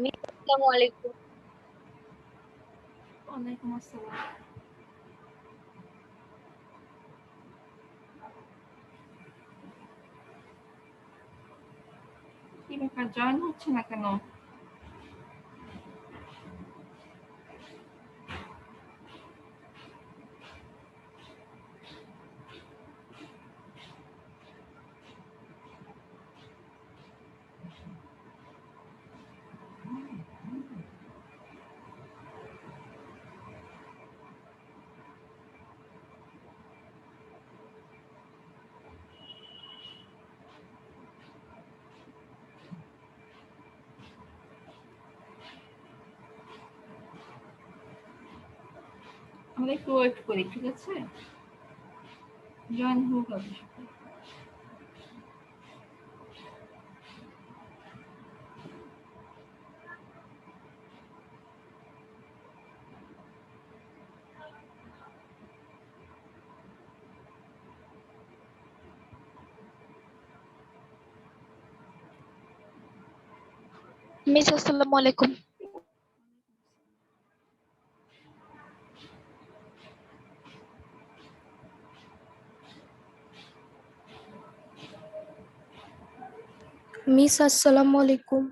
Miss আসসালামু আলাইকুম। ওয়ালাইকুম আসসালাম। কি ব্যাপার, জয়েন হচ্ছে না কেন? আমরা একটু ওয়েট করি, ঠিক আছে? জয়েন হোক আগে। মিস আসসালামু আলাইকুম। মিস আসসালামু আলাইকুম।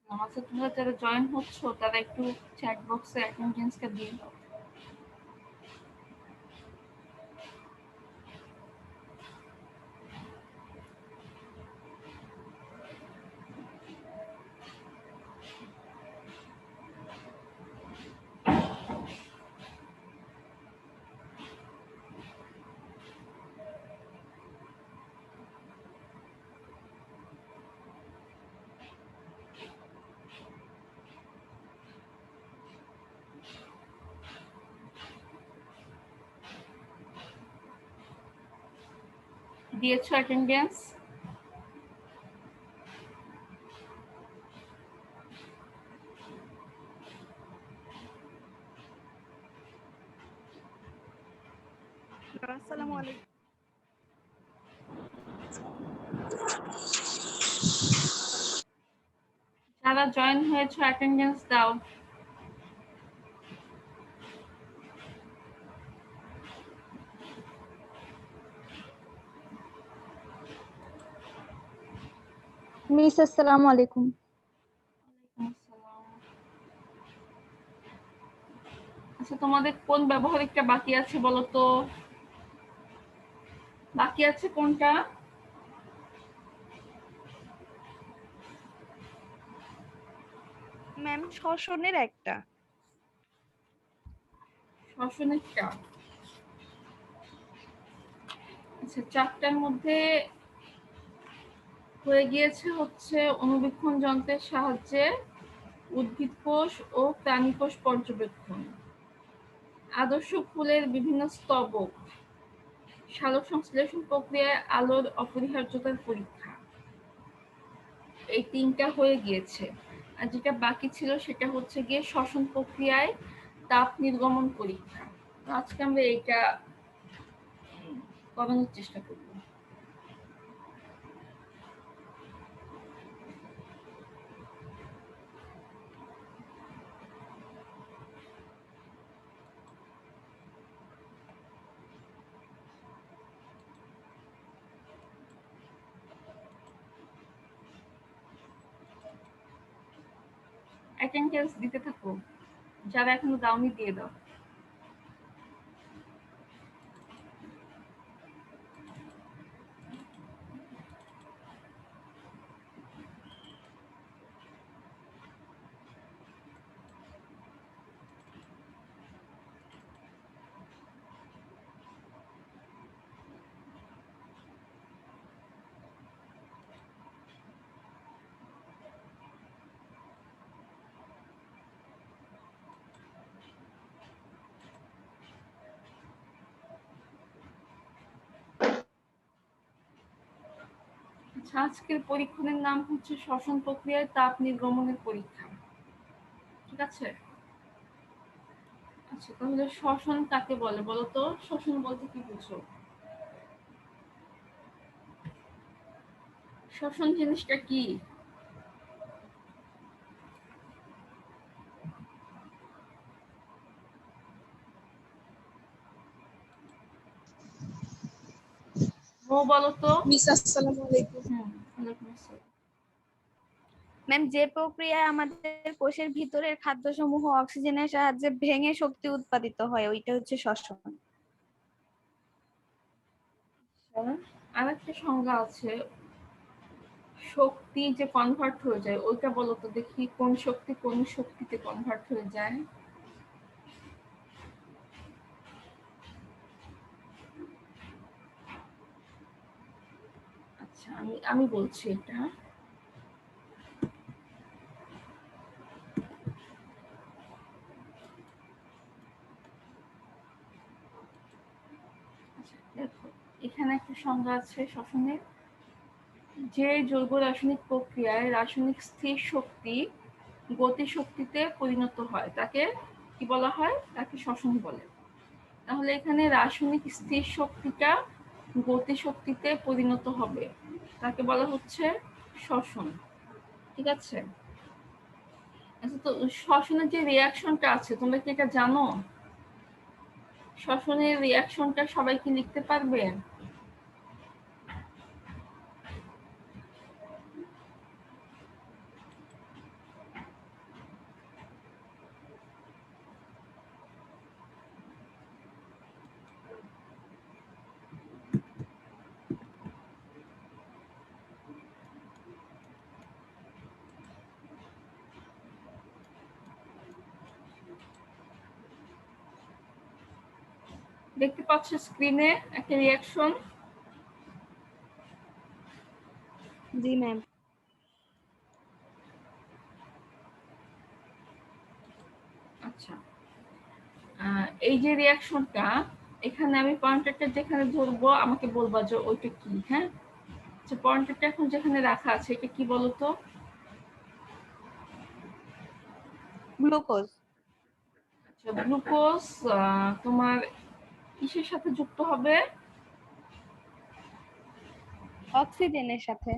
আচ্ছা, তোমরা যারা জয়েন হচ্ছ তারা একটু চ্যাট বক্সে অ্যাটেন্ডেন্সটা দিয়ে দাও। দিয়েছো অ্যাটেন্ডেন্স? আসসালামু আলাইকুম। যারা জয়েন হয়েছো অ্যাটেন্ডেন্স দাও। মিস আসসালামু আলাইকুম। আচ্ছা, তোমাদের কোন ব্যবহারিকটা বাকি আছে বলো তো? বাকি আছে কোনটা? ম্যাম শ্বসনের একটা। শ্বসনেরটা। আচ্ছা, চারটার মধ্যে হয়ে গিয়েছে হচ্ছে অণুবীক্ষণ যন্ত্রের সাহায্যে উদ্ভিদ কোষ ও প্রাণী কোষ পর্যবেক্ষণ, আদর্শ ফুলের বিভিন্ন স্তবক, সালোক সংশ্লেষণ প্রক্রিয়ায় আলোর অপরিহার্যতার পরীক্ষা। এই তিনটা হয়ে গিয়েছে। আর যেটা বাকি ছিল সেটা হচ্ছে গিয়ে শ্বসন প্রক্রিয়ায় তাপ নির্গমন পরীক্ষা। আজকে আমরা এইটা করানোর চেষ্টা করব। অ্যাটেন্ডেন্স দিতে থাকো, যারা এখনো দাওনি দিয়ে দাও। আচ্ছা, আজকের পরীক্ষণের নাম হচ্ছে শ্বসন প্রক্রিয়ায় তাপ নির্গমনের পরীক্ষা, ঠিক আছে? আচ্ছা, তাহলে শ্বসন কাকে বলে বলো তো? শ্বসন বলতে কি বুঝো? শ্বসন জিনিসটা কি? বলো তো। মিস আসসালামু আলাইকুম। ওয়ালাইকুম আসসালাম। ম্যাম, যে প্রক্রিয়ায় আমাদের কোষের ভিতরের খাদ্যসমূহ অক্সিজেনের সাহায্যে ভেঙে শক্তি উৎপাদিত হয় ওইটা হচ্ছে শ্বসন। আরেকটা সংজ্ঞা আছে, শক্তি যে কনভার্ট হয়ে যায়, ওইটা বলো তো দেখি, কোন শক্তি কোন শক্তিতে কনভার্ট হয়ে যায়? আচ্ছা, আমি বলছি এটা। আচ্ছা, দেখো এখানে একটা সংজ্ঞা আছে শ্বসনের, যে জৈব রাসায়নিক প্রক্রিয়ায় রাসায়নিক স্থির শক্তি গতি শক্তিতে পরিণত হয় তাকে কি বলা হয়? তাকে শ্বসন বলে। তাহলে এখানে রাসায়নিক স্থির শক্তিটা গতি শক্তিতে পরিণত হবে, তাকে বলা হচ্ছে শ্বসন। ঠিক আছে? আচ্ছা, তো শ্বসনের যে রিয়াকশনটা আছে তোমরা কি এটা জানো? শ্বসনের রিয়াকশনটা সবাই কি লিখতে পারবে? দেখতে পাচ্ছ স্ক্রিনে একটা রিয়াকশন? জি ম্যাম। আচ্ছা, এই যে রিয়াকশনটা, এখানে আমি পয়েন্টারটা যেখানে ধরবো আমাকে বলবা যে ওইটা কি। হ্যাঁ, আচ্ছা, পয়েন্টারটা এখন যেখানে রাখা আছে এটা কি বলতো? গ্লুকোজ। আচ্ছা, গ্লুকোজ তোমার কিসের সাথে যুক্ত হবে? অক্সিজেনের সাথে।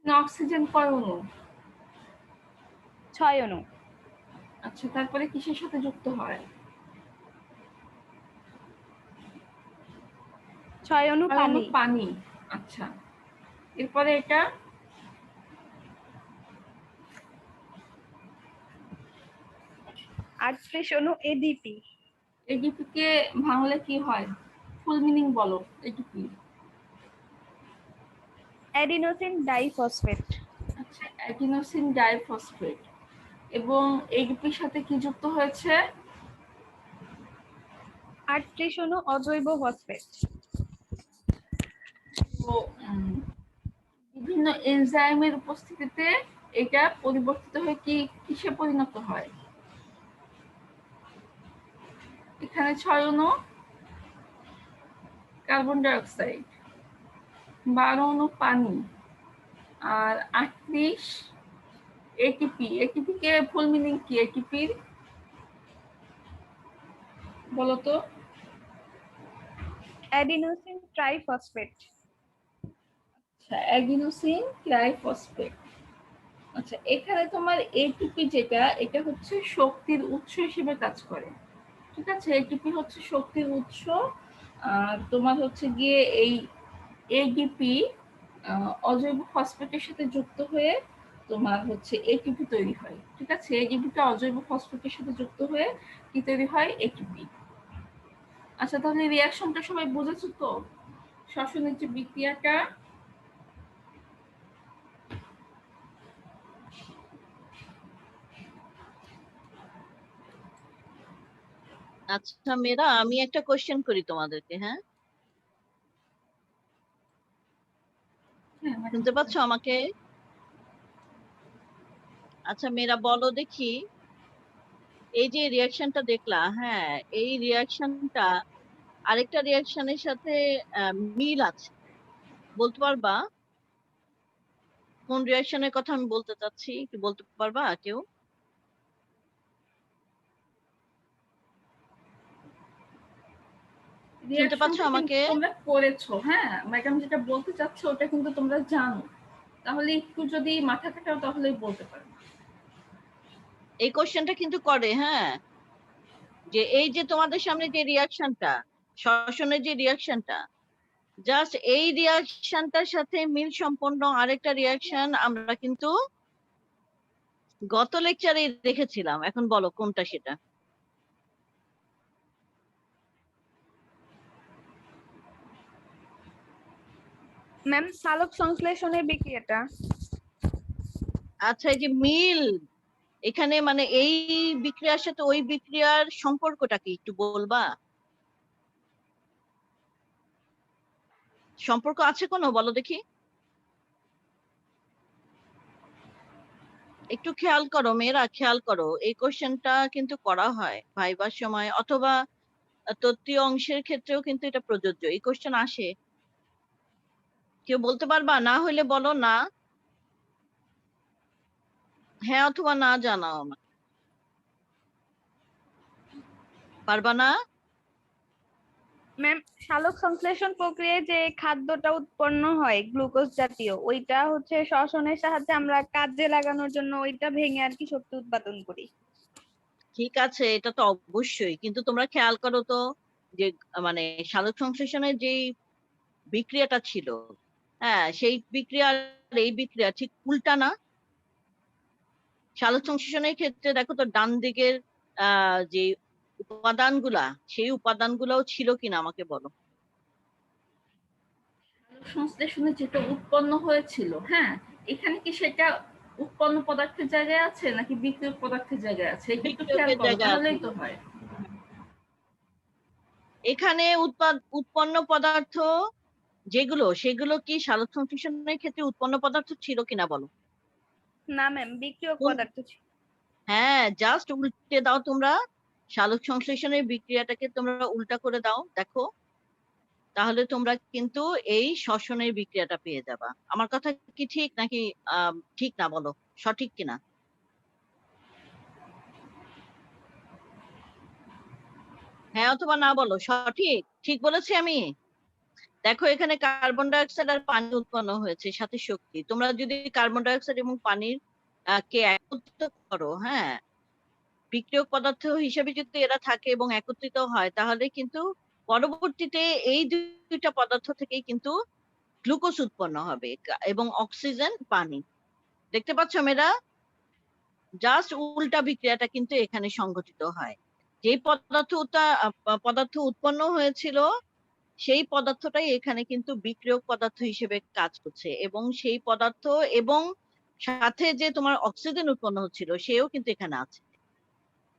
না, অক্সিজেন কয় অণু? 6 অণু। আচ্ছা, তারপরে কিসের সাথে যুক্ত হয়? 6 অণু কয় অণু? পানি। পানি। আচ্ছা, এরপরে এটা 38 অণু এডিপি। এডিপি কে ভাঙলে কি হয়? ফুল মিনিং বলো এডিপি। Adenosine diphosphate. আচ্ছা, অ্যাডিনোসিন ডাইফসফেট। এবং এডিপির সাথে কি যুক্ত হয়েছে? 38 অণু অজৈব ফসফেট। তো বিভিন্ন এনজাইমের উপস্থিতিতে এটা পরিবর্তিত হয়ে কি কিসে পরিণত হয়? এখানে 6 অণু কার্বন ডাই অক্সাইড, 12 অণু পানি, আর 38 এটিপি। এটিপি কে ফুল মিনিং কি এটিপির বলতো? Adenosine triphosphate. আচ্ছা, অ্যাডিনোসিন ট্রাইফসফেট। আচ্ছা, এখানে তোমার এটিপি যেটা, এটা হচ্ছে শক্তির উৎস হিসেবে কাজ করে। ঠিক আছে, এটিপি হচ্ছে শক্তির উৎস। তোমার হচ্ছে গিয়ে এই এডিপি অজৈব ফসফেটের সাথে যুক্ত হয়ে তোমার হচ্ছে এটিপি তৈরি হয়। ঠিক আছে, এডিপিটা অজৈব ফসফেটের সাথে যুক্ত হয়ে কি তৈরি হয়? এটিপি। আচ্ছা, তাহলে রিয়াকশনটা সবাই বুঝেছো তো? শ্বসনের যে বিক্রিয়াটা, আচ্ছা মেয়েরা, আমি একটা কোশ্চেন করি তোমাদেরকে। হ্যাঁ, শুনতে পাচ্ছ আমাকে? আচ্ছা মেয়েরা বলো দেখি, এই যে রিয়াকশনটা দেখলা, হ্যাঁ, এই রিয়াকশনটা আরেকটা রিয়াকশনের সাথে মিল আছে, বলতে পারবা কোন রিয়াকশনের কথা আমি বলতে চাচ্ছি? কি বলতে পারবা কেউ? শুনতে পাচ্ছ রিয়াকশনটা কিন্তু আমাকে? তোমরা করেছো। হ্যাঁ, ম্যাডাম যেটা বলতে চাচ্ছে ওটা কিন্তু তোমরা জানো, তাহলে একটু যদি মাথা খাটাও তাহলেই বলতে পারো। এই কোশ্চেনটা কিন্তু করে, হ্যাঁ, যে এই যে তোমাদের সামনে যে রিয়াকশনটা, শ্বসনের যে রিয়াকশনটা, জাস্ট এই রিয়াকশনটার সাথে মিল সম্পন্ন আরেকটা রিয়াকশন আমরা কিন্তু গত লেকচারে দেখেছিলাম, এখন বলো কোনটা সেটা। ম্যাম সালোক সংশ্লেষণের বিক্রিয়াটা। আচ্ছা, এই যে মিল, এখানে মানে এই বিক্রিয়ার সাথে ওই বিক্রিয়ার সম্পর্কটা কি একটু বলবা? সম্পর্ক আছে কোনো, বলো দেখি। একটু খেয়াল করো মেয়েরা, খেয়াল করো, এই কোশ্চেনটা কিন্তু করা হয় ভাইবার সময় অথবা তত্ত্বীয় অংশের ক্ষেত্রেও কিন্তু এটা প্রযোজ্য, এই কোশ্চেন আসে। কেউ বলতে পারবা? না হলে বলো না, হ্যাঁ অথবা না জানাও আমাকে। পারবা না? ম্যাম সালোক সংশ্লেষণ প্রক্রিয়ায় যে খাদ্যটা উৎপন্ন হয় গ্লুকোজ জাতীয়, ওইটা হচ্ছে শ্বসনের সাহায্যে আমরা কাজে লাগানোর জন্য ওইটা ভেঙে আর কি শক্তি উৎপাদন করি। ঠিক আছে, এটা তো অবশ্যই, কিন্তু তোমরা খেয়াল করো তো যে মানে সালোক সংশ্লেষণের যে বিক্রিয়াটা ছিল, হ্যাঁ সেই বিক্রিয়া আর এই বিক্রিয়া ঠিক উল্টা না? সালোক সংশ্লেষণের ক্ষেত্রে দেখো তো ডান দিকের যে উপাদানগুলা, সেই উপাদানগুলাও ছিল কিনা আমাকে বলো। সংশ্লেষণে যেটা উৎপন্ন হয়েছিল, হ্যাঁ, এখানে কি সেটা উৎপন্ন পদার্থের জায়গায় আছে নাকি বিক্রিয়ক পদার্থের জায়গায় আছে, এটা একটু খেয়াল বিক্রিয়কের করো, জায়গায় তাহলেই আছে। তো হয়। এখানে উৎপন্ন পদার্থ যেগুলো, সেগুলো কি সালোক সংশ্লেষণের ক্ষেত্রে উৎপন্ন পদার্থ ছিল কিনা বলো। না ম্যাম বিক্রিয়ক পদার্থ ছিল। হ্যাঁ, জাস্ট উল্টে দাও তোমরা, সালোক সংশ্লেষণের বিক্রিয়াটাকে তোমরা উল্টা করে দাও, দেখো তাহলে তোমরা কিন্তু এই শ্বসনের বিক্রিয়াটা পেয়ে যাবা। আমার কথা কি ঠিক নাকি ঠিক না, বলো সঠিক কিনা। হ্যাঁ অথবা না বলো সঠিক, ঠিক বলেছি আমি? দেখো এখানে কার্বন ডাই অক্সাইড আর পানি উৎপন্ন হয়েছে, সাথে শক্তি। তোমরা যদি কার্বন ডাই অক্সাইড এবং পানির কে একত্রিত করো, হ্যাঁ, বিক্রিয়ক পদার্থ হিসেবে যদি এরা থাকে এবং একত্রিত হয়, তাহলে কিন্তু পরবর্তীতে এই দুইটা পদার্থ থেকেই কিন্তু গ্লুকোজ উৎপন্ন হবে এবং অক্সিজেন, পানি। দেখতে পাচ্ছ মেয়েরা? জাস্ট উল্টা বিক্রিয়াটা কিন্তু এখানে সংঘটিত হয়। যে পদার্থ উৎপন্ন হয়েছিল, সেই পদার্থটাই এখানে কিন্তু বিক্রিয়ক পদার্থ হিসেবে কাজ করছে, এবং সেই পদার্থ এবং সাথে যে তোমার অক্সিজেন উৎপন্ন হচ্ছিল সেও কিন্তু এখানে আছে,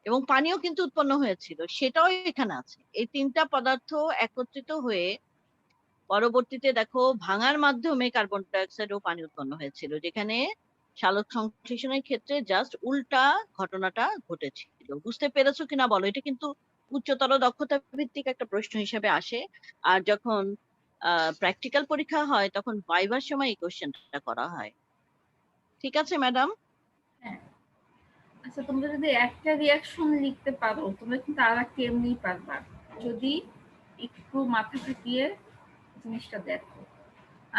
এবং পানিও কিন্তু উৎপন্ন হয়েছিল, সেটাও এখানে আছে। এই তিনটা পদার্থ একত্রিত হয়ে পরবর্তীতে দেখো ভাঙার মাধ্যমে কার্বন ডাই অক্সাইড ও পানি উৎপন্ন হয়েছিল, যেখানে সালোক সংশ্লেষণের ক্ষেত্রে জাস্ট উল্টা ঘটনাটা ঘটেছিল। বুঝতে পেরেছো কিনা বলো? এটা কিন্তু উচ্চতর দক্ষতা ভিত্তিক একটা প্রশ্ন হিসেবে আসে, আর যখন প্র্যাকটিক্যাল পরীক্ষা হয় তখন ভাইবার সময় এই কোশ্চেনটা করা হয়। ঠিক আছে ম্যাডাম? হ্যাঁ, আচ্ছা, তোমরা যদি একটা রিয়াকশন লিখতে পারো, তোমরা কিন্তু আর একটা এমনি পারবা, যদি একটু মাথা খাটিয়ে জিনিসটা দেখো।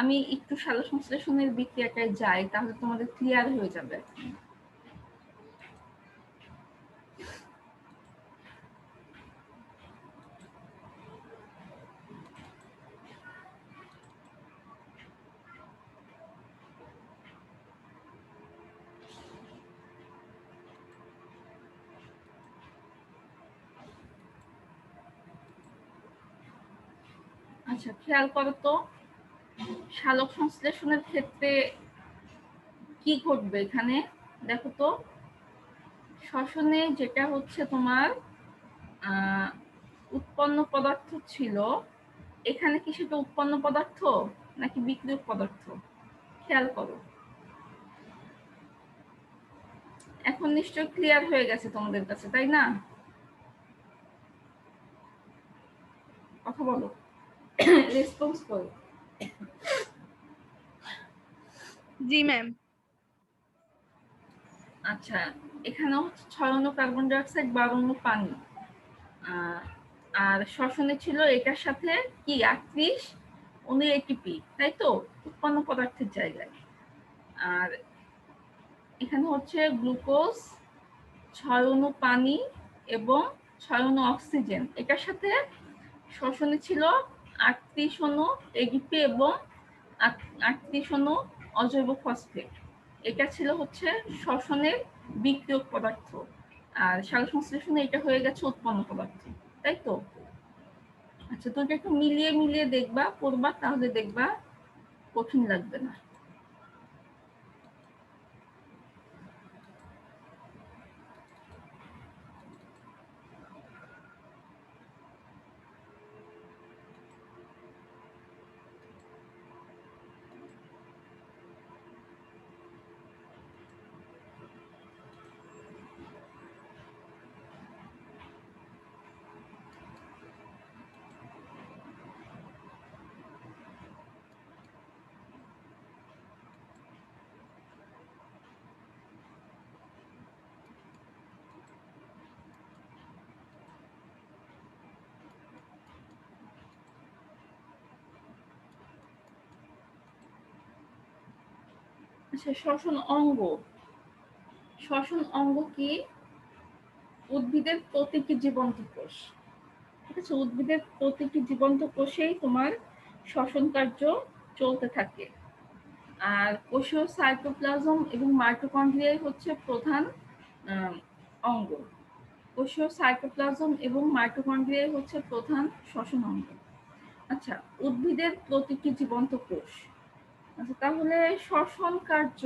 আমি একটু সালোক সংশ্লেষণের বিক্রিয়াটায় যাই, তাহলে তোমাদের ক্লিয়ার হয়ে যাবে। আচ্ছা, খেয়াল করো তো সালোক সংশ্লেষণের ক্ষেত্রে কি ঘটবে এখানে। দেখো তো, শ্বসনে যেটা হচ্ছে তোমার উৎপন্ন পদার্থ ছিল, এখানে কি সেটা উৎপন্ন পদার্থ নাকি বিক্রিয়ক পদার্থ? খেয়াল করো। এখন নিশ্চয় ক্লিয়ার হয়ে গেছে তোমাদের কাছে, তাই না? কথা বলো, রেসপন্স করো। জি ম্যাম। আচ্ছা, এখানে হচ্ছে 6 অণু কার্বন ডাই অক্সাইড, 12 অণু পানি, আর শ্বসনে ছিল এটার সাথে কি 38 অণু এটিপি, তাই তো, উৎপন্ন পদার্থের জায়গায়। আর এখানে হচ্ছে গ্লুকোজ, 6 অণু পানি এবং 6 অণু অক্সিজেন, এটার সাথে শ্বসনে ছিল 38 অণু এডিপি এবং 38 অণু অজৈব ফসফেট। এটা ছিল হচ্ছে শ্বসনের বিক্রিয়ক পদার্থ, আর সালোক সংশ্লেষণে এটা হয়ে গেছে উৎপন্ন পদার্থ, তাই তো? আচ্ছা, তুমি একটু মিলিয়ে মিলিয়ে দেখবা, পড়বা, তাহলে দেখবা কঠিন লাগবে না। আচ্ছা, শ্বসন অঙ্গ। শ্বসন অঙ্গ কি? উদ্ভিদের প্রতিটি জীবন্ত কোষ, ঠিক আছে? উদ্ভিদের প্রতিটি জীবন্ত কোষেই তোমার শ্বসন কার্য চলতে থাকে। আর কোষীয় সাইটোপ্লাজম এবং মাইটোকন্ড্রিয়াই হচ্ছে প্রধান অঙ্গ। কোষীয় সাইটোপ্লাজম এবং মাইটোকন্ড্রিয়াই হচ্ছে প্রধান শ্বসন অঙ্গ। আচ্ছা, উদ্ভিদের প্রতিটি জীবন্ত কোষ। আচ্ছা, তাহলে শ্বসন কার্য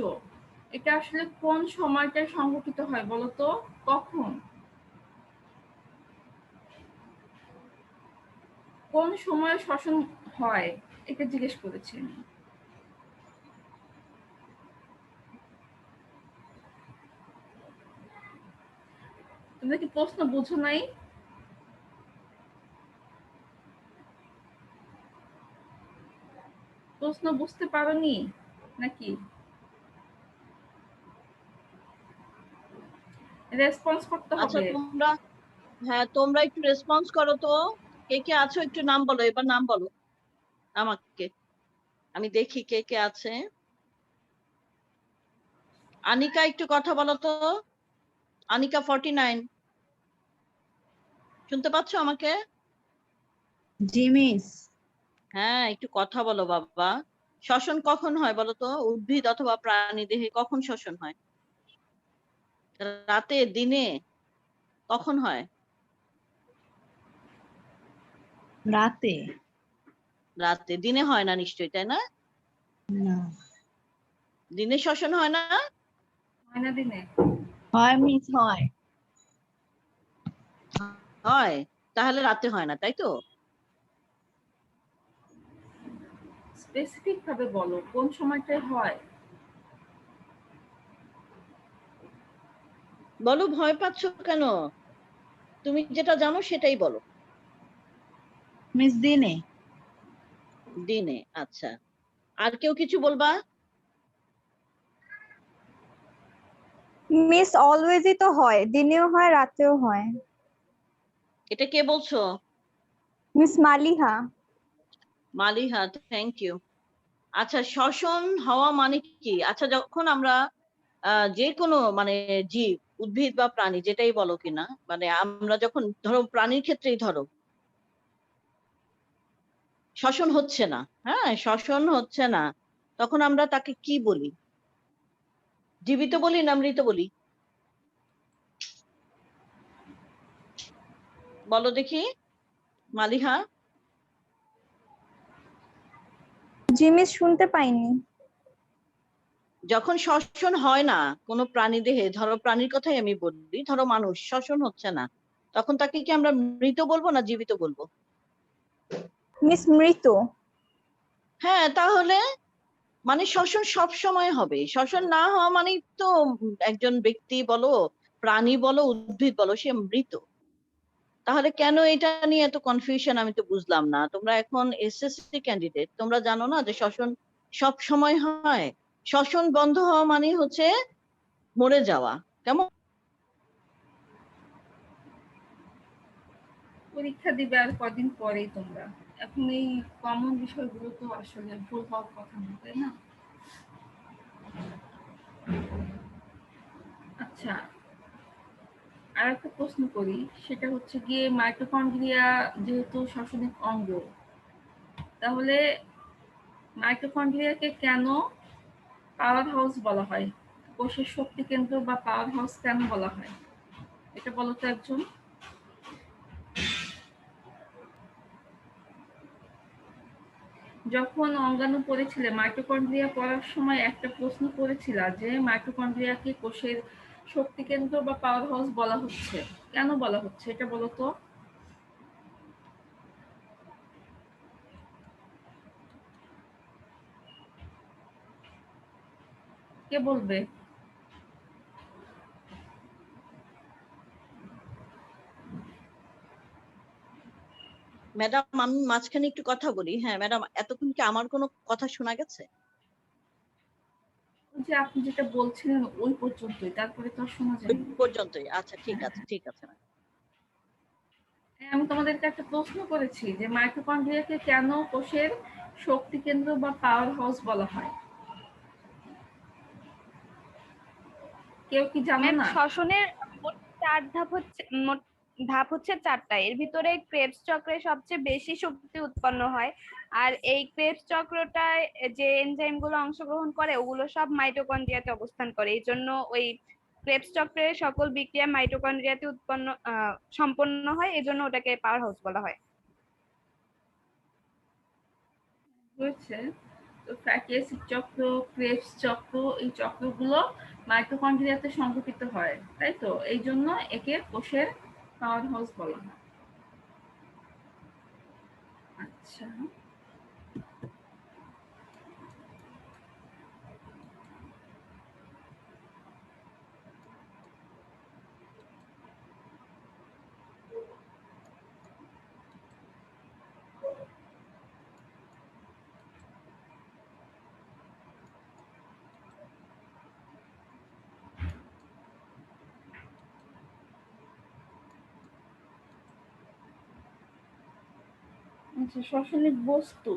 এটা আসলে কোন সময়টায় সংঘটিত হয় বলতো? কখন, কোন সময় শ্বসন হয় এটা জিজ্ঞেস করেছি আমি। তোমরা কি প্রশ্ন বুঝো নাই? প্রশ্ন বুঝতে পারোনি নাকি? রেসপন্স করতে আচ্ছা, হবে। তোমরা একটু রেসপন্স করো তো। কে কে আছো একটু নাম বলো, এবার নাম বলো আমাকে, আমি দেখি কে কে আছে। আনিকা একটু কথা বলো তো। আনিকা 49, শুনতে পাচ্ছ আমাকে? জি মিস। হ্যাঁ, একটু কথা বলো বাবা। শ্বসন কখন হয় বলো তো? উদ্ভিদ অথবা প্রাণী দেহে কখন শ্বসন হয়? রাতে, দিনে, কখন হয়? রাতে। রাতে। দিনে হয় না নিশ্চয়ই, তাই না? না, দিনে শ্বসন হয় না? হয় না দিনে? হয় মিস, হয়। হয়, তাহলে রাতে হয় না, তাই তো? স্পেসিফিক ভাবে বলো কোন সময়টায় হয়। বলো, ভয় পাচ্ছ কেন? তুমি যেটা জানো সেটাই বলো। মিস দিনে। দিনে, আচ্ছা। আর কেউ কিছু বলবা? মিস অলওয়েজই তো হয়, দিনেও হয় রাতেও হয়। এটা কে বলছো? Miss Maliha. Maliha, thank you. আচ্ছা, শ্বসন হওয়া মানে কি? আচ্ছা, যখন আমরা যে কোনো মানে জীব, উদ্ভিদ বা প্রাণী যেটাই বলো কিনা, মানে আমরা যখন ধরো প্রাণীর ক্ষেত্রেই ধরো শ্বসন হচ্ছে না, হ্যাঁ শ্বসন হচ্ছে না, তখন আমরা তাকে কি বলি? জীবিত বলি না মৃত বলি? বলো দেখি মালিহা। জি মিস, শুনতে পাইনি। যখন শ্বসন হয় না কোনো প্রাণী দেহে, ধরো প্রাণীর কথাই আমি বলি, ধরো মানুষ শ্বসন হচ্ছে না, তখন তাকে কি আমরা মৃত বলবো না জীবিত বলবো? মিস মৃত। হ্যাঁ, তাহলে মানে শ্বসন সব সময় হবে, শ্বসন না হওয়া মানে তো একজন ব্যক্তি বলো, প্রাণী বলো, উদ্ভিদ বলো, সে মৃত। তাহলে কেন এটা নিয়ে এত কনফিউশন আমি তো বুঝলাম না। তোমরা এখন এসএসসি ক্যান্ডিডেট, তোমরা জানো না যে শ্বসন সব সময় হয়? শ্বসন বন্ধ হওয়া মানে হচ্ছে মরে যাওয়া, কেমন? পরীক্ষা দিবে আর কদিন পরেই তোমরা, এখন এই কমন বিষয়গুলো তো আসলে ভুল হওয়ার কথা না, তাই না? আচ্ছা, আর একটা প্রশ্ন করি, সেটা হচ্ছে গিয়ে মাইটোকন্ড্রিয়া যেহেতু শ্বসনের অঙ্গ, তাহলে মাইটোকন্ড্রিয়াকে কেন পাওয়ার হাউস বলা হয়, কোষের শক্তি কেন্দ্র বা পাওয়ার হাউস কেন বলা হয়, এটা বলো তো একজন। যখন অঙ্গাণু পড়েছিলে মাইটোকন্ড্রিয়া পড়ার সময় একটা প্রশ্ন করেছিল যে মাইটোকন্ড্রিয়াকে কোষের শক্তি কেন্দ্র বা পাওয়ার হাউস বলা হচ্ছে, কেন বলা হচ্ছে এটা বলো তো। কে বলবে? ম্যাডাম আমি মাঝখানে একটু কথা বলি। হ্যাঁ ম্যাডাম, এতক্ষণ কি আমার কোনো কথা শোনা গেছে? যে আপনি যেটা বলছিলেন ওই পর্যন্তই, তারপরে তো শোনা যায়নি পর্যন্তই? আচ্ছা ঠিক আছে, ঠিক আছে। আমি তোমাদেরকে একটা প্রশ্ন করেছি যে মাইটোকন্ড্রিয়াকে কেন কোষের শক্তি কেন্দ্র বা পাওয়ার হাউস বলা হয়, কেউ কি জানো ম্যাম না? শ্বসনের মোট 4 ধাপ হচ্ছে, মোট ধাপ হচ্ছে 4টা। এর ভিতরে ক্রেবস চক্রে সবচেয়ে বেশি শক্তি উৎপন্ন হয়। আর এই ক্রেবস চক্রটায় যে এনজাইম গুলো অংশগ্রহণ করে ওগুলো সব মাইটোকন্ড্রিয়াতে অবস্থান করে। এই জন্য ওই ক্রেবস চক্রের সকল বিক্রিয়া মাইটোকন্ড্রিয়াতে সম্পন্ন হয়, এই জন্য ওটাকে পাওয়ার হাউস বলা হয়। হয়েছে। তো ফ্যাটি অ্যাসিড চক্র, ক্রেবস চক্র, এই চক্রগুলো মাইটোকন্ড্রিয়াতে সংঘটিত হয়, তাই তো? এই জন্য একে কোষের পাওয়ার হাউস বলা হয়। আচ্ছা, আচ্ছা, শ্বসনিক বস্তু।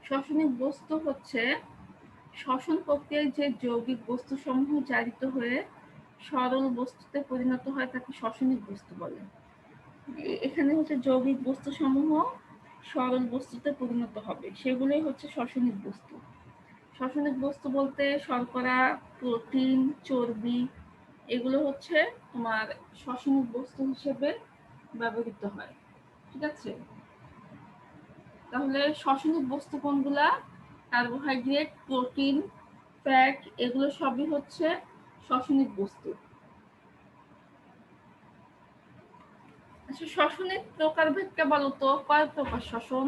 শ্বসনিক বস্তু হচ্ছে শ্বসন প্রক্রিয়ায় যে যৌগিক বস্তু সমূহ জারিত হয়ে সরল বস্তুতে পরিণত হয় তাকে শ্বসনিক বস্তু বলে। এখানে হচ্ছে যৌগিক বস্তু সমূহ সরল বস্তুতে পরিণত হবে, সেগুলোই হচ্ছে শ্বসনিক বস্তু। শ্বসনিক বস্তু বলতে শর্করা, প্রোটিন, চর্বি, এগুলো হচ্ছে তোমার শ্বসনিক বস্তু হিসেবে ব্যবহৃত হয়। ঠিক আছে, তাহলে শ্বসনিক বস্তু কোনগুলা? কার্বোহাইড্রেট, প্রোটিন, ফ্যাট, এগুলো সবই হচ্ছে শ্বসনিক বস্তু। আচ্ছা, শ্বসনের প্রকারভেদটা বলো তো, কয় প্রকার শ্বসন?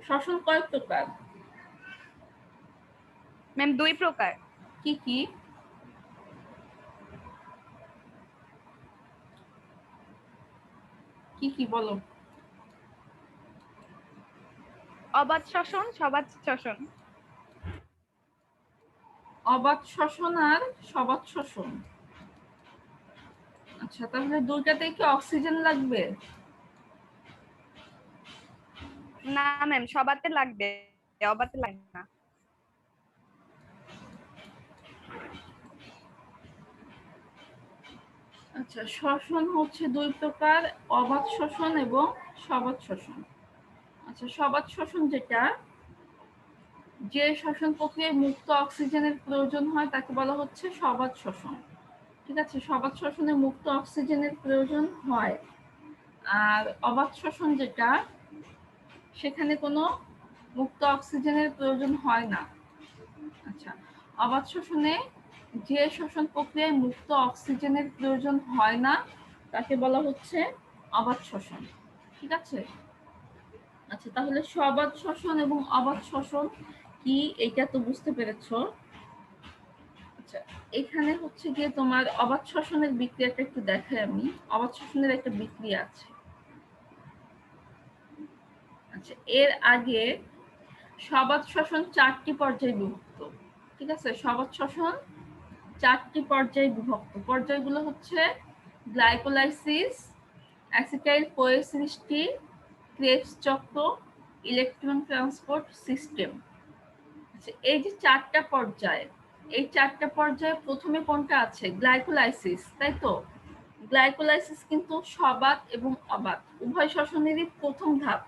শ্বসন কয় প্রকার? ম্যাম 2 প্রকার। কি কি? কি কি বলো? অবাধ শ্বসন, সবাধ শ্বসন। অবাধ শ্বসন আর সবাধ শ্বসন। আচ্ছা, তাহলে দুইটাতেই কি অক্সিজেন লাগবে? না ম্যাম, সবাতে লাগবে, অবাতে লাগবে না। আচ্ছা, শ্বসন হচ্ছে 2 প্রকার, অবাধ শ্বসন এবং সবাধ শ্বসন। আচ্ছা, সবাধ শ্বসন যেটা, যে শ্বসন প্রক্রিয়ায় মুক্ত অক্সিজেনের প্রয়োজন হয় তাকে বলা হচ্ছে সবাধ শ্বসন। ঠিক আছে, সবাধ শ্বসনে মুক্ত অক্সিজেনের প্রয়োজন হয়। আর অবাধ শ্বসন যেটা, সেখানে কোনো মুক্ত অক্সিজেনের প্রয়োজন হয় না। আচ্ছা, অবাধ শ্বসনে যে শ্বসন প্রক্রিয়ায় মুক্ত অক্সিজেনের প্রয়োজন হয় না তাকে বলা হচ্ছে অবাধ শ্বসন। ঠিক আছে, আচ্ছা, তাহলে সবাধ শ্বসন এবং অবাধ শ্বসন কি এটা তো বুঝতে পেরেছো। আচ্ছা, এখানে হচ্ছে গিয়ে তোমার অবাধ শ্বসনের বিক্রিয়াটা একটু দেখাই আমি। অবাধ শ্বসনের একটা বিক্রিয়া আছে। আচ্ছা, এর আগে সবাধ শ্বসন 4টি পর্যায়ে বিভক্ত। ঠিক আছে, সবাধ শ্বসন 4টি পর্যায়ে বিভক্ত। পর্যায়গুলো হচ্ছে গ্লাইকোলাইসিস, অ্যাসিটাইল কোয়ে সৃষ্টি, ক্রেবস চক্র, ইলেকট্রন ট্রান্সপোর্ট সিস্টেম। আচ্ছা, এই যে 4টা পর্যায়, এই 4টা পর্যায়ে প্রথমে কোনটা আছে? গ্লাইকোলাইসিস, তাই তো? গ্লাইকোলাইসিস কিন্তু সবাত এবং অবাত উভয় শ্বসনেরই প্রথম ধাপ।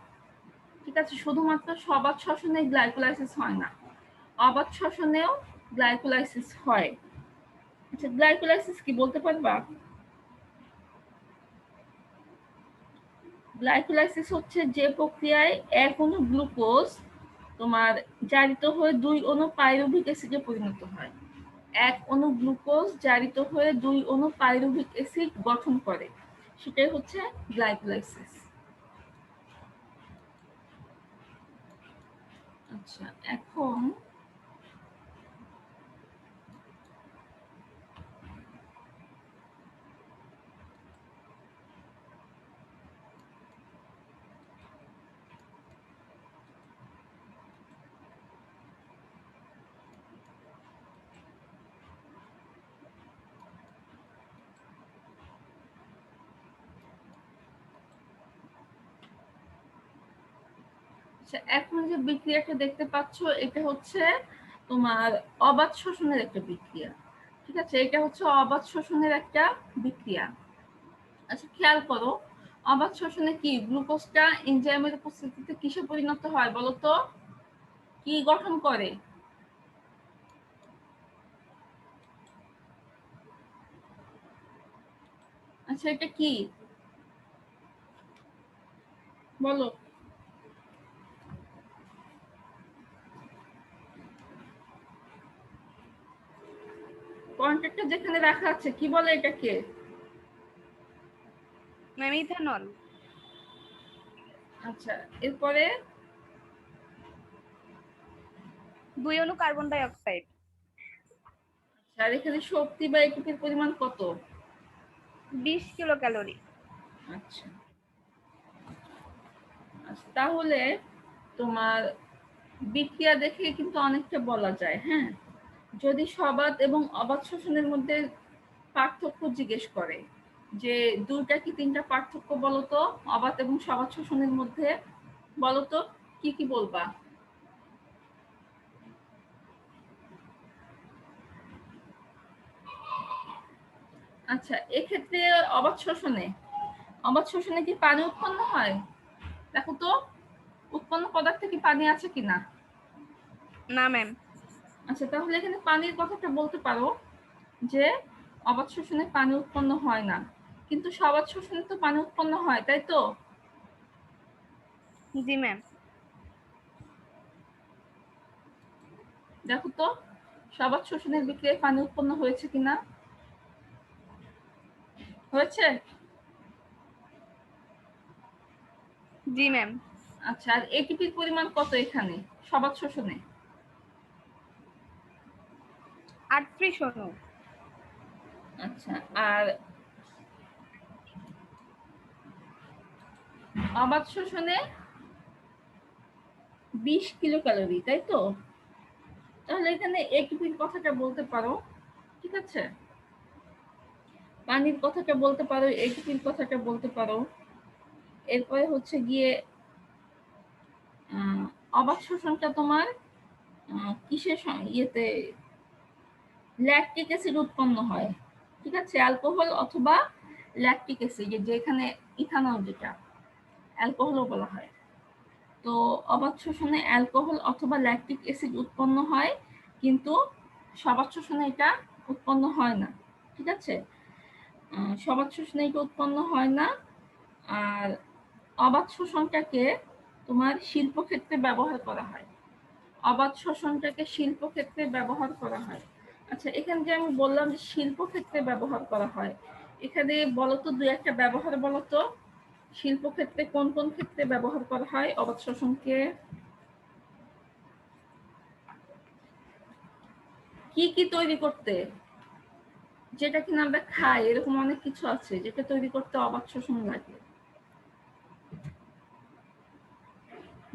ঠিক আছে, শুধুমাত্র সবাত শ্বসনে গ্লাইকোলাইসিস হয় না, অবাত শ্বসনেও গ্লাইকোলাইসিস হয়। আচ্ছা, গ্লাইকোলাইসিস কি বলতে পারবা? গ্লাইকোলাইসিস হচ্ছে যে প্রক্রিয়ায় এক অণু গ্লুকোজ তোমার জারিত হয়ে 2 অণু পাইরুভিক অ্যাসিডে পরিণত হয়। এক অণু গ্লুকোজ জারিত হয়ে 2 অণু পাইরুভিক অ্যাসিড গঠন করে, সেটাই হচ্ছে গ্লাইকোলাইসিস। আচ্ছা, এখন এখন যে বিক্রিয়াটা দেখতে পাচ্ছ এটা হচ্ছে তোমার অবাত শোষণের একটা বিক্রিয়া। ঠিক আছে, এটা হচ্ছে অবাত শোষণের একটা বিক্রিয়া। আচ্ছা, খেয়াল করো, অবাত শোষণে কি গ্লুকোজটা এনজাইমের উপস্থিতিতে কিসে পরিণত হয় বলো তো? কি গঠন করে? আচ্ছা, এটা কি বলো? কন্ট্যাক্টটা যেখানে রাখা আছে কি বলে এটাকে? Ma'am ethanol. আচ্ছা, এরপরে 2 অণু কার্বন ডাই অক্সাইড। আর এখানে শক্তি বা এটিপির পরিমাণ কত? 20 কিলো ক্যালোরি। আচ্ছা, তাহলে তোমার বিক্রিয়া দেখে কিন্তু অনেকটা বলা যায়। হ্যাঁ, যদি সবাত এবং অবাত শোষণের মধ্যে পার্থক্য জিজ্ঞেস করে যে 2টা কি 3টা পার্থক্য বলো তো অবাত এবং সবাত শোষণের মধ্যে, বলো তো কি কি বলবা? আচ্ছা, এক্ষেত্রে অবাত শোষণে কি পানি উৎপন্ন হয়? দেখো তো উৎপন্ন পদার্থে কি পানি আছে কিনা? না ম্যাম। আচ্ছা, তাহলে এখানে পানির কথাটা বলতে পারো যে অবাত শোষণে পানি উৎপন্ন হয় না, কিন্তু সবাত শোষণে তো পানি উৎপন্ন হয়, তাই তো? জি ম্যাম। দেখো তো সবাত শোষণের বিক্রিয়ায় পানি উৎপন্ন হয়েছে কিনা। হয়েছে? জি ম্যাম। আচ্ছা, আর এটিপির পরিমাণ কত এখানে সবাত শোষণে? 38 অণু। আচ্ছা, আর অবাত শোষণে 20 কিলো ক্যালোরি, তাই তো? তাহলে এখানে এটিপির কথাটা বলতে পারো। ঠিক আছে, পানির কথাটা বলতে পারো, এটিপির কথাটা বলতে পারো। এরপরে হচ্ছে গিয়ে অবাত শোষণটা তোমার কিসের ইয়েতে ল্যাকটিক অ্যাসিড উৎপন্ন হয়। ঠিক আছে, অ্যালকোহল অথবা ল্যাকটিক অ্যাসিড, যেখানে ইথানল যেটা অ্যালকোহলও বলা হয়। তো অবাত শোষণে অ্যালকোহল অথবা ল্যাকটিক অ্যাসিড উৎপন্ন হয়, কিন্তু সবাত শোষণে এটা উৎপন্ন হয় না। ঠিক আছে, সবাত শোষণে এটা উৎপন্ন হয় না। আর অবাত শোষণটাকে তোমার শিল্পক্ষেত্রে ব্যবহার করা হয়। অবাত শোষণটাকে শিল্পক্ষেত্রে ব্যবহার করা হয়। আচ্ছা, এখানে যে আমি বললাম যে শিল্পক্ষেত্রে ব্যবহার করা হয়, এখানে বলতো 2-1টা ব্যবহার বলতো শিল্পক্ষেত্রে কোন কোন ক্ষেত্রে ব্যবহার করা হয় অবাত শোষণকে? কি কি তৈরি করতে, যেটা কিনা আমরা খাই, এরকম অনেক কিছু আছে যেটা তৈরি করতে অবাত শোষণ লাগে।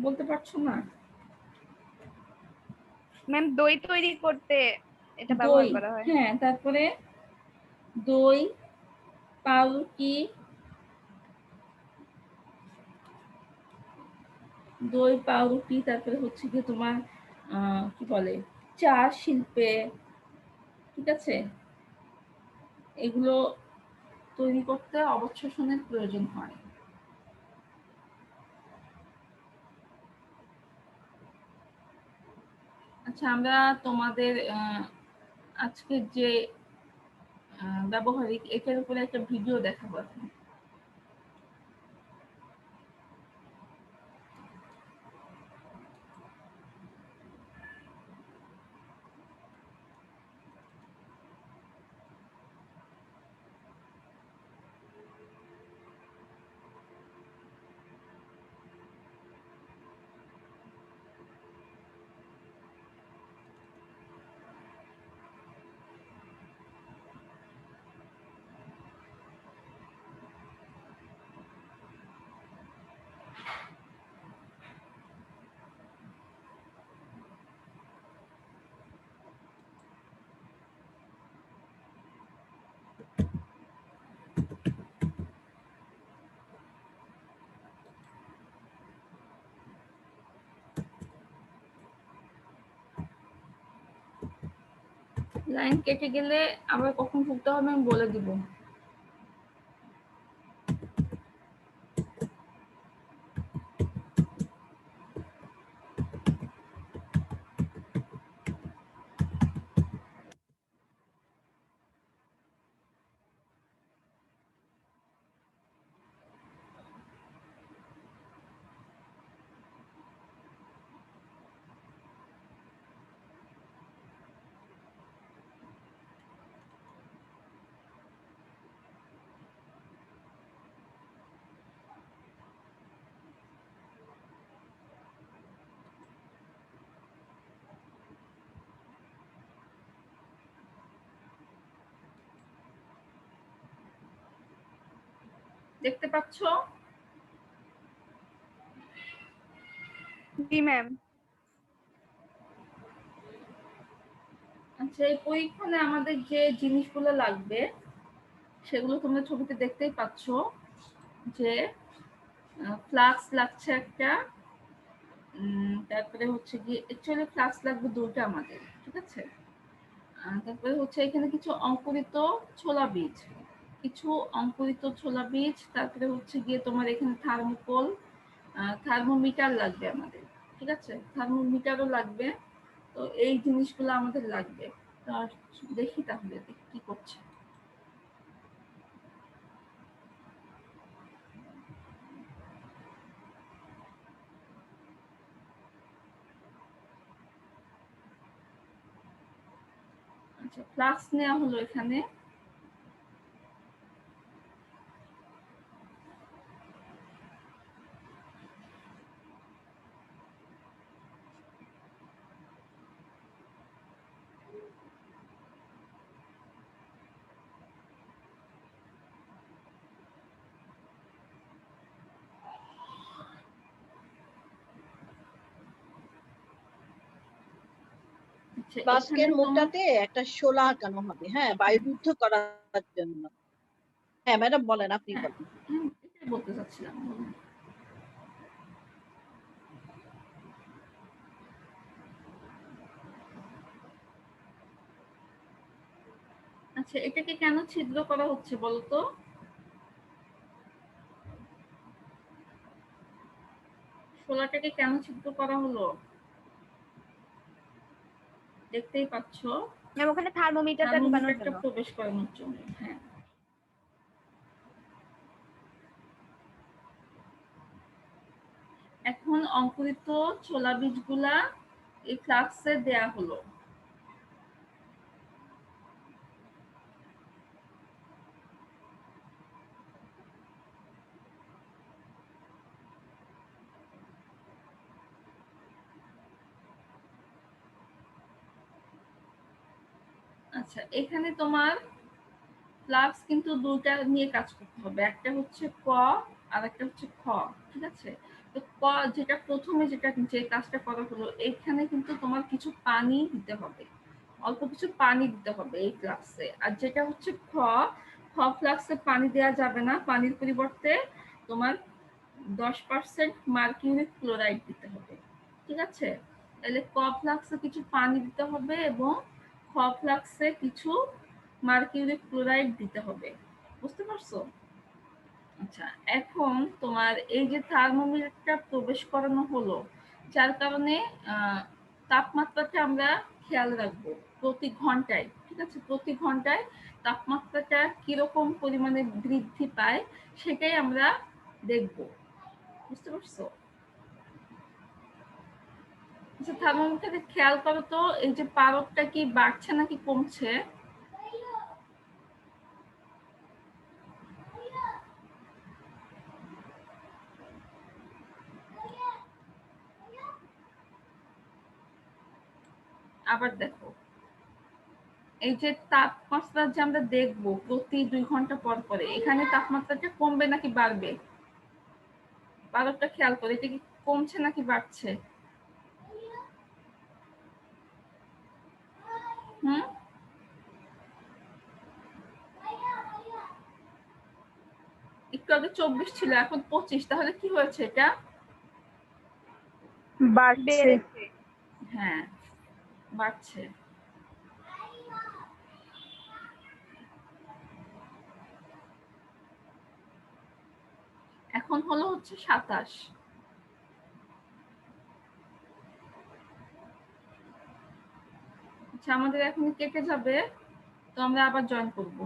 বলতে পারছো না? ম্যাম দই তৈরি করতে এটা ব্যবহার দই, করা হয়। হ্যাঁ, তারপরে দই, পাউরুটি, তারপরে হচ্ছে কি তোমার কি বলে চা শিল্পে। ঠিক আছে, এগুলো তৈরি করতে অবশোষণের প্রয়োজন হয়। আচ্ছা, আমরা তোমাদের আজকের যে ব্যবহারিক এটার উপরে একটা ভিডিও দেখাবো এখন। লাইন কেটে গেলে আবার কখন ফুটতে হবে আমি বলে দিব। দেখতে পাচ্ছ? জি ম্যাম। আচ্ছা, এই পরীক্ষণে আমাদের যে জিনিসগুলো লাগবে সেগুলো তোমরা ছবিতে দেখতেই পাচ্ছ, যে ফ্লাক্স লাগছে একটা, তারপরে হচ্ছে কি অ্যাকচুয়ালি ফ্লাক্স লাগবে দুটো আমাদের, ঠিক আছে। তারপরে হচ্ছে এখানে কিছু অঙ্কুরিত ছোলা বীজ, তারপরে হচ্ছে গিয়ে তোমার এখানে থার্মোকল, থার্মোমিটার লাগবে আমাদের, ঠিক আছে, থার্মোমিটারও লাগবে। তো এই জিনিসগুলো আমাদের লাগবে। তো দেখি তাহলে কি করছে। আচ্ছা, ফ্লাক্স নেওয়া হলো এখানে। আচ্ছা, ফ্লাস্কের এখানে তোমার মুখটাতে একটা শোলা আঁকানো হবে, হ্যাঁ, বায়ুবিদ্ধ করার জন্য। হ্যাঁ ম্যাডাম বলেন, আপনি হ্যাঁ, বলেন। এটাই বলতে চাচ্ছিলাম। আচ্ছা, এটাকে কেন ছিদ্র করা হচ্ছে বলতো? শোলাটাকে কেন ছিদ্র করা হলো? দেখতেই পাচ্ছ, ম্যাম ওখানে থার্মোমিটারটা ঢুকানোর থার্মোমিটারটা জন্য। প্রবেশ করানোর জন্য। হ্যাঁ, এখন অঙ্কুরিত ছোলা বীজগুলা এই ফ্লাক্সে দেয়া হলো। আচ্ছা, এখানে তোমার ফ্লাক্স কিন্তু দুইটা নিয়ে কাজ করতে হবে, একটা হচ্ছে ক আর একটা হচ্ছে খ, ঠিক আছে। তো ক যেটা প্রথমে যে কাজটা করা হলো, এখানে কিন্তু তোমার কিছু পানি দিতে হবে, অল্প কিছু পানি দিতে হবে এই ফ্লাক্সে। আর যেটা হচ্ছে খ ফ্লাক্সে পানি দেওয়া যাবে না, পানির পরিবর্তে তোমার 10% মার্কিউরিক ক্লোরাইড দিতে হবে, ঠিক আছে। তাহলে ক ফ্লাক্সে কিছু পানি দিতে হবে এবং খ ফ্লাক্সে কিছু মার্কিউরিক ক্লোরাইড দিতে হবে। বুঝতে পারছো? আচ্ছা, এখন তোমার এই যে থার্মোমিটারটা প্রবেশ করানো হলো, যার কারণে তাপমাত্রাটা আমরা খেয়াল রাখবো প্রতি ঘন্টায়। ঠিক আছে, প্রতি ঘন্টায় তাপমাত্রাটা কিরকম পরিমাণে বৃদ্ধি পায় সেটাই আমরা দেখব। বুঝতে পারছো? আচ্ছা, থার্মোমিটারে খেয়াল করো তো এই যে পারদটা কি বাড়ছে নাকি কমছে? আবার দেখো, এই যে তাপমাত্রা যে আমরা দেখবো প্রতি 2 ঘন্টা পর পরে, এখানে তাপমাত্রাটা কমবে নাকি বাড়বে? পারদটা খেয়াল করে, এটা কি কমছে নাকি বাড়ছে? হুম, একটু আগে 24 ছিল, এখন 25, তাহলে কি হয়েছে এটা? বেড়েছে। হ্যাঁ, বাড়ছে। এখন হলো হচ্ছে 27। আচ্ছা, আমাদের এখন কেটে যাবে, তো আমরা আবার জয়েন করবো।